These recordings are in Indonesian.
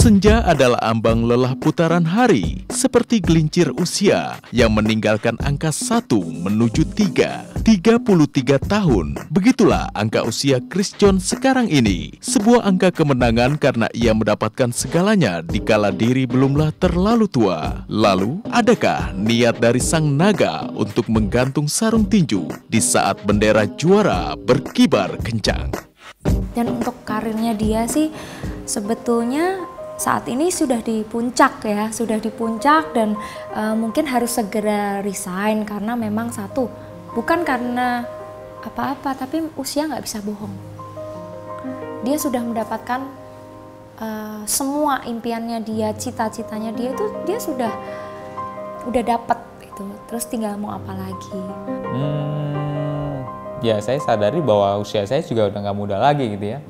Senja adalah ambang lelah putaran hari, seperti gelincir usia yang meninggalkan angka 1 menuju 3. 33 tahun, begitulah angka usia Chris John sekarang ini. Sebuah angka kemenangan karena ia mendapatkan segalanya dikala diri belumlah terlalu tua. Lalu, adakah niat dari sang naga untuk menggantung sarung tinju di saat bendera juara berkibar kencang? Dan untuk karirnya dia sih sebetulnya saat ini sudah di puncak ya, dan mungkin harus segera resign karena memang satu, bukan karena apa-apa, tapi usia nggak bisa bohong. Dia sudah mendapatkan semua impiannya dia, cita-citanya dia itu dia udah dapat itu. Terus tinggal mau apa lagi? Ya saya sadari bahwa usia saya juga udah nggak muda lagi gitu ya.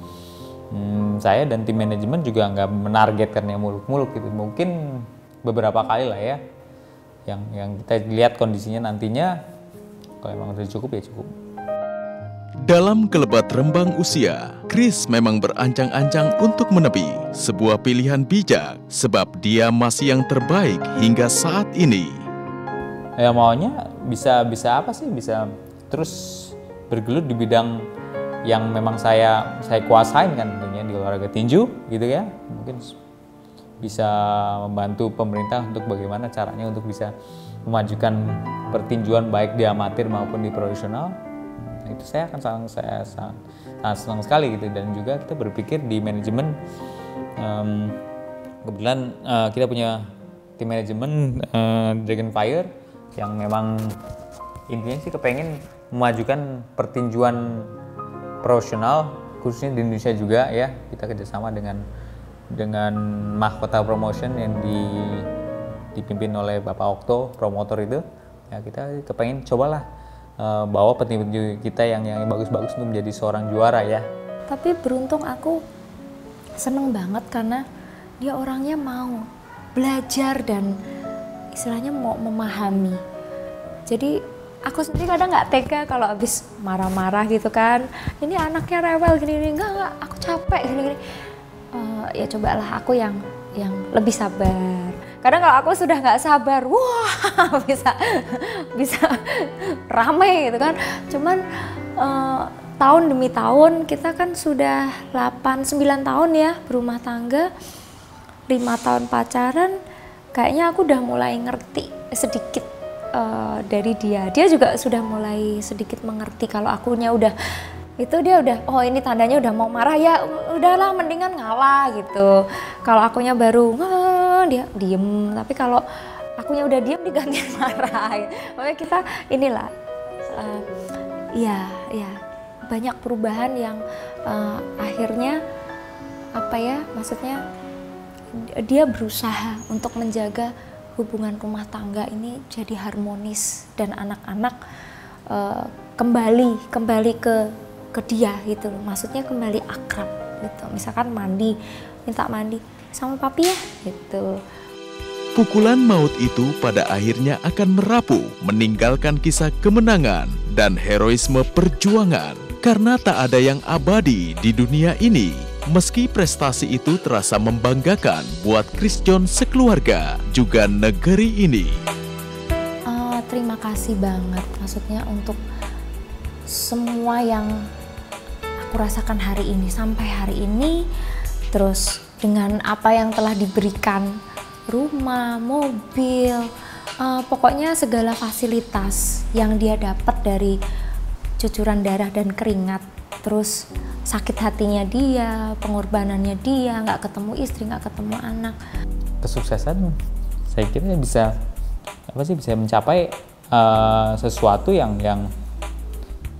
Saya dan tim manajemen juga nggak menargetkan yang muluk-muluk gitu. Mungkin beberapa kali lah ya, yang kita lihat kondisinya nantinya, kalau emang udah cukup ya cukup. Dalam kelebat rembang usia, Chris memang berancang-ancang untuk menepi. Sebuah pilihan bijak, sebab dia masih yang terbaik hingga saat ini. Ya maunya bisa apa sih? Bisa terus bergelut di bidang yang memang saya kuasain kan, tentunya di olahraga tinju gitu ya. Mungkin bisa membantu pemerintah untuk bagaimana caranya untuk bisa memajukan pertinjuan baik di amatir maupun di profesional. Itu saya akan sangat senang sekali gitu. Dan juga kita berpikir di manajemen, kebetulan kita punya tim manajemen Dragonfire yang memang intinya sih kepengen memajukan pertinjuan profesional khususnya di Indonesia juga ya. Kita kerjasama dengan Mahkota Promotion yang dipimpin oleh Bapak Okto, promotor itu ya. Kita kepengen cobalah bawa petinju kita yang bagus-bagus untuk menjadi seorang juara ya. Tapi beruntung aku seneng banget karena dia orangnya mau belajar dan istilahnya mau memahami. Jadi aku sendiri kadang nggak tega kalau habis marah-marah gitu kan. Ini anaknya rewel gini-gini, enggak, aku capek gini-gini. Ya cobalah aku yang lebih sabar. Kadang kalau aku sudah nggak sabar, wah bisa ramai gitu kan. Cuman tahun demi tahun kita kan sudah 8-9 tahun ya berumah tangga, 5 tahun pacaran, kayaknya aku udah mulai ngerti sedikit dari dia. Dia juga sudah mulai sedikit mengerti kalau akunya udah itu, dia udah oh ini tandanya udah mau marah ya, udahlah mendingan ngalah gitu. Kalau akunya baru dia diem, tapi kalau akunya udah diem diganti marah. Makanya kita inilah ya banyak perubahan yang akhirnya apa ya, maksudnya dia berusaha untuk menjaga hubungan rumah tangga ini jadi harmonis dan anak-anak kembali ke dia gitu loh. Maksudnya kembali akrab gitu. Misalkan minta mandi sama papi ya gitu. Pukulan maut itu pada akhirnya akan merapu, meninggalkan kisah kemenangan dan heroisme perjuangan. Karena tak ada yang abadi di dunia ini. Meski prestasi itu terasa membanggakan buat Chris John sekeluarga, juga negeri ini. Terima kasih banget, maksudnya untuk semua yang aku rasakan hari ini, sampai hari ini, terus dengan apa yang telah diberikan, rumah, mobil, pokoknya segala fasilitas yang dia dapat dari cucuran darah dan keringat, terus sakit hatinya dia, pengorbanannya dia, nggak ketemu istri, nggak ketemu anak. Kesuksesan saya kira bisa mencapai sesuatu yang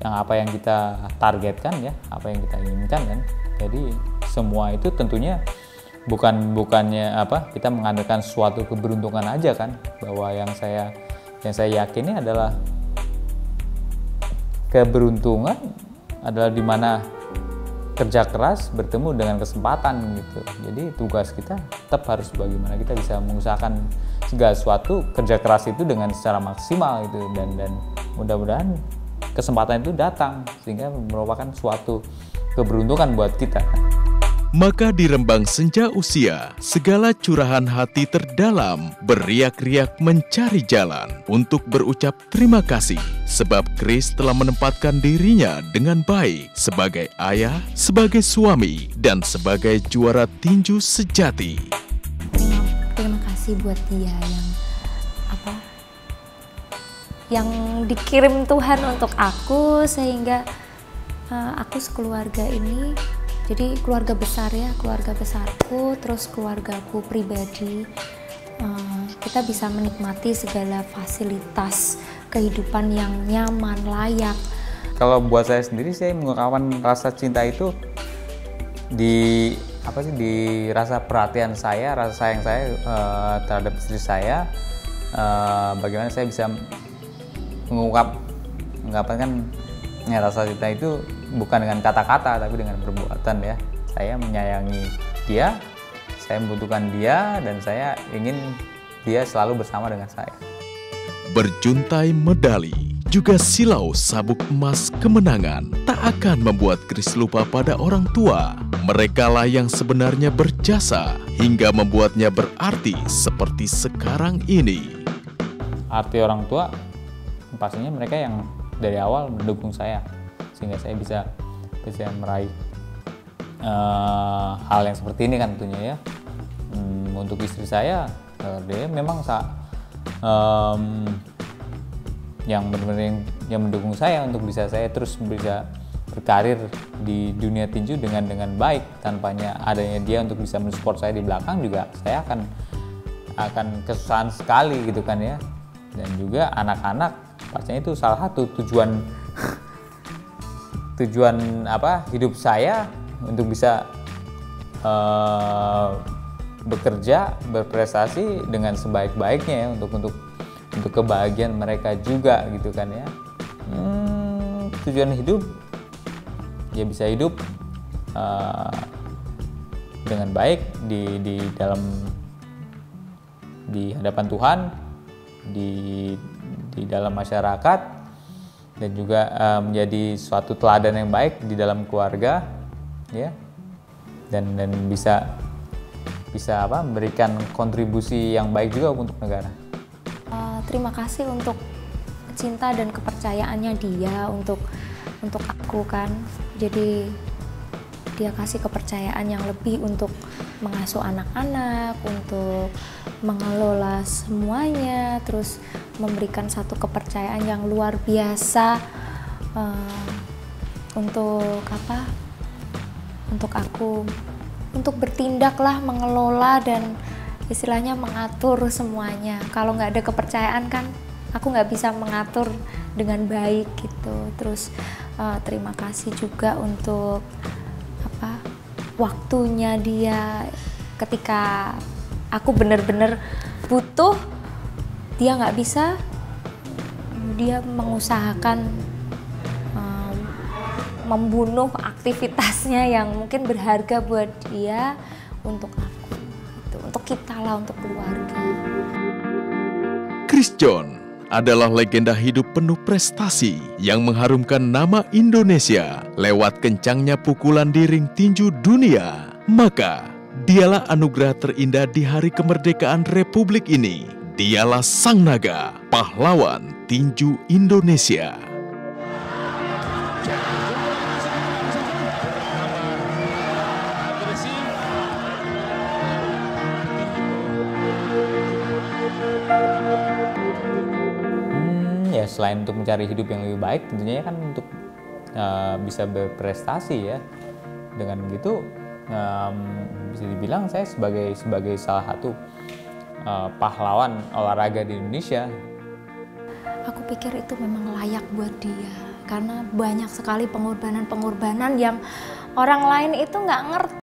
apa yang kita targetkan ya, apa yang kita inginkan kan. Jadi semua itu tentunya bukannya kita mengandalkan suatu keberuntungan aja kan, bahwa yang saya yakini adalah keberuntungan adalah di mana kerja keras bertemu dengan kesempatan gitu. Jadi tugas kita tetap harus bagaimana kita bisa mengusahakan segala sesuatu, kerja keras itu dengan secara maksimal gitu, dan mudah-mudahan kesempatan itu datang sehingga merupakan suatu keberuntungan buat kita. Maka di rembang senja usia, segala curahan hati terdalam beriak-riak mencari jalan untuk berucap terima kasih. Sebab Kris telah menempatkan dirinya dengan baik sebagai ayah, sebagai suami, dan sebagai juara tinju sejati. Terima kasih buat dia yang dikirim Tuhan untuk aku, sehingga aku sekeluarga ini, jadi keluarga besar ya, keluarga besarku, terus keluargaku pribadi, kita bisa menikmati segala fasilitas kehidupan yang nyaman, layak. Kalau buat saya sendiri, saya mengungkapkan rasa cinta itu di rasa perhatian saya, rasa sayang saya terhadap istri saya. Bagaimana saya bisa mengungkapkan rasa cinta itu bukan dengan kata-kata tapi dengan perbuatan ya. Saya menyayangi dia, saya membutuhkan dia, dan saya ingin dia selalu bersama dengan saya. Berjuntai medali, juga silau sabuk emas kemenangan tak akan membuat Kris lupa pada orang tua. Merekalah yang sebenarnya berjasa hingga membuatnya berarti seperti sekarang ini. Arti orang tua pastinya mereka yang dari awal mendukung saya sehingga saya bisa meraih hal yang seperti ini kan tentunya ya. Untuk istri saya, dia memang yang benar-benar yang mendukung saya untuk bisa saya terus bisa berkarir di dunia tinju dengan baik. Tanpanya adanya dia untuk bisa mensupport saya di belakang, juga saya akan kesusahan sekali gitu kan ya. Dan juga anak-anak pastinya itu salah satu tujuan hidup saya untuk bisa bekerja, berprestasi dengan sebaik-baiknya ya, untuk kebahagiaan mereka juga gitu kan ya. Tujuan hidup ya bisa hidup dengan baik di hadapan Tuhan, di dalam masyarakat, dan juga menjadi suatu teladan yang baik di dalam keluarga ya, dan bisa memberikan kontribusi yang baik juga untuk negara. Terima kasih untuk cinta dan kepercayaannya dia untuk aku kan. Jadi dia kasih kepercayaan yang lebih untuk mengasuh anak-anak, untuk mengelola semuanya, terus memberikan satu kepercayaan yang luar biasa untuk aku, untuk bertindaklah, mengelola dan istilahnya mengatur semuanya. Kalau nggak ada kepercayaan kan aku nggak bisa mengatur dengan baik gitu. Terus terima kasih juga untuk waktunya dia ketika aku benar-benar butuh. Dia nggak bisa, dia mengusahakan membunuh aktivitasnya yang mungkin berharga buat dia untuk aku, untuk kita lah, untuk keluarga. Kris John adalah legenda hidup penuh prestasi yang mengharumkan nama Indonesia lewat kencangnya pukulan di ring tinju dunia. Maka dialah anugerah terindah di hari kemerdekaan Republik ini. Dialah Sang Naga, pahlawan tinju Indonesia. Ya selain untuk mencari hidup yang lebih baik, tentunya kan untuk bisa berprestasi ya. Dengan begitu bisa dibilang saya sebagai salah satu pahlawan olahraga di Indonesia. Aku pikir itu memang layak buat dia karena banyak sekali pengorbanan yang orang lain itu nggak ngerti.